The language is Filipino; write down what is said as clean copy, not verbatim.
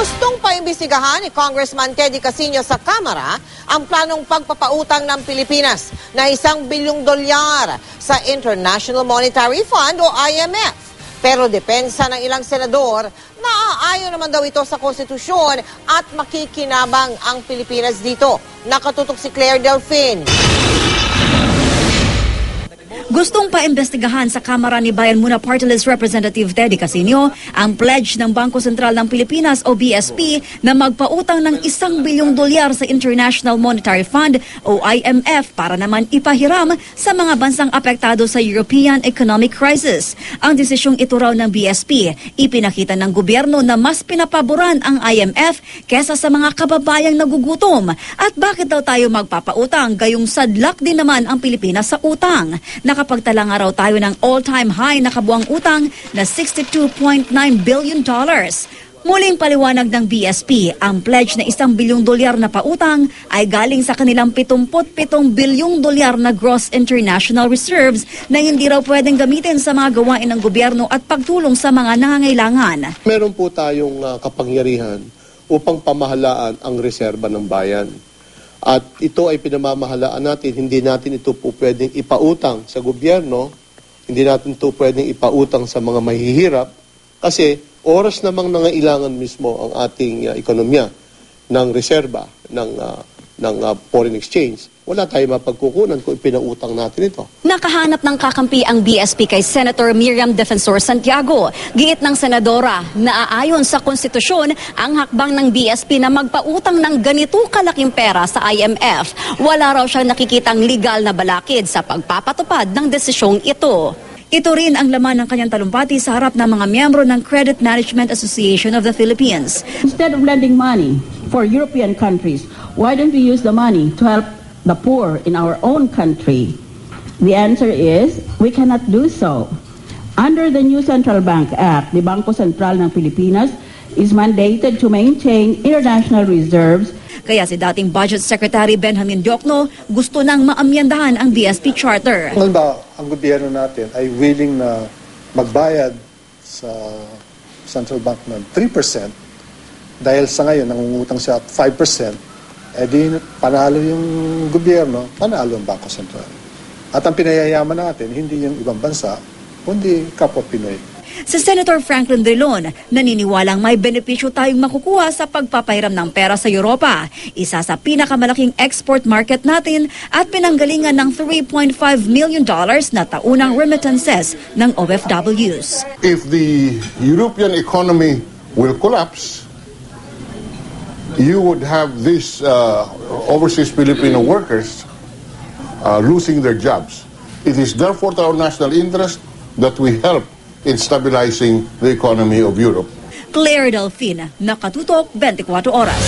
Gustong paimbestigahan ni Congressman Teddy Casino sa Kamara ang planong pagpapautang ng Pilipinas na $1 bilyong sa International Monetary Fund o IMF. Pero depensa ng ilang senador, naaayon naman daw ito sa konstitusyon at makikinabang ang Pilipinas dito. Nakatutok si Claire Delfin. Gustong paimbestigahan sa Kamara ni Bayan Muna Party List Representative Teddy Casino ang pledge ng Bangko Sentral ng Pilipinas o BSP na magpautang ng $1 bilyong sa International Monetary Fund o IMF para naman ipahiram sa mga bansang apektado sa European economic crisis. Ang desisyong ito raw ng BSP, ipinakita ng gobyerno na mas pinapaboran ang IMF kesa sa mga kababayang nagugutom. At bakit daw tayo magpapautang gayong sadlak din naman ang Pilipinas sa utang? Nakapagtala nga raw tayo ng all-time high na kabuang utang na $62.9 billion. Muling paliwanag ng BSP, ang pledge na $1 bilyong na pautang ay galing sa kanilang $77 bilyong na gross international reserves na hindi raw pwedeng gamitin sa mga gawain ng gobyerno at pagtulong sa mga nangangailangan. Meron po tayong kapangyarihan upang pamahalaan ang reserba ng bayan. At ito ay pinamamahalaan natin, hindi natin ito po pwedeng ipautang sa gobyerno, hindi natin ito pwedeng ipautang sa mga mahihirap, kasi oras namang nangailangan mismo ang ating ekonomiya ng reserba, ng foreign exchange. Wala tayong mapagkukunan kung ipinautang natin ito. Nakahanap ng kakampi ang BSP kay Senator Miriam Defensor Santiago. Giit ng senadora, naaayon sa konstitusyon ang hakbang ng BSP na magpautang ng ganito kalaking pera sa IMF. Wala raw siyang nakikitang legal na balakid sa pagpapatupad ng desisyong ito. Ito rin ang laman ng kanyang talumpati sa harap ng mga miyembro ng Credit Management Association of the Philippines. Instead of lending money for European countries, why don't we use the money to help the poor in our own country? The answer is, we cannot do so. Under the new Central Bank Act, the Bangko Sentral ng Pilipinas is mandated to maintain international reserves. Kaya si dating Budget Secretary Benjamin Diokno gusto nang maamyandahan ang BSP Charter. Halimbawa, ang gobyerno natin ay willing na magbayad sa Central Bank ng 3% dahil sa ngayon nangungutang siya 5%, di panalo yung gobyerno, panalo ang Bangko Sentral. At ang pinayayaman natin, hindi yung ibang bansa, kundi kapwa Pinoy. Si Senator Franklin Drilon, naniniwalang may benepisyo tayong makukuha sa pagpapahiram ng pera sa Europa. Isa sa pinakamalaking export market natin at pinanggalingan ng $3.5 million na taunang remittances ng OFWs. If the European economy will collapse, you would have these overseas Filipino workers losing their jobs. It is therefore to our national interest that we help in stabilizing the economy of Europe. Claire Delfin, Nakatutok, 24 Oras.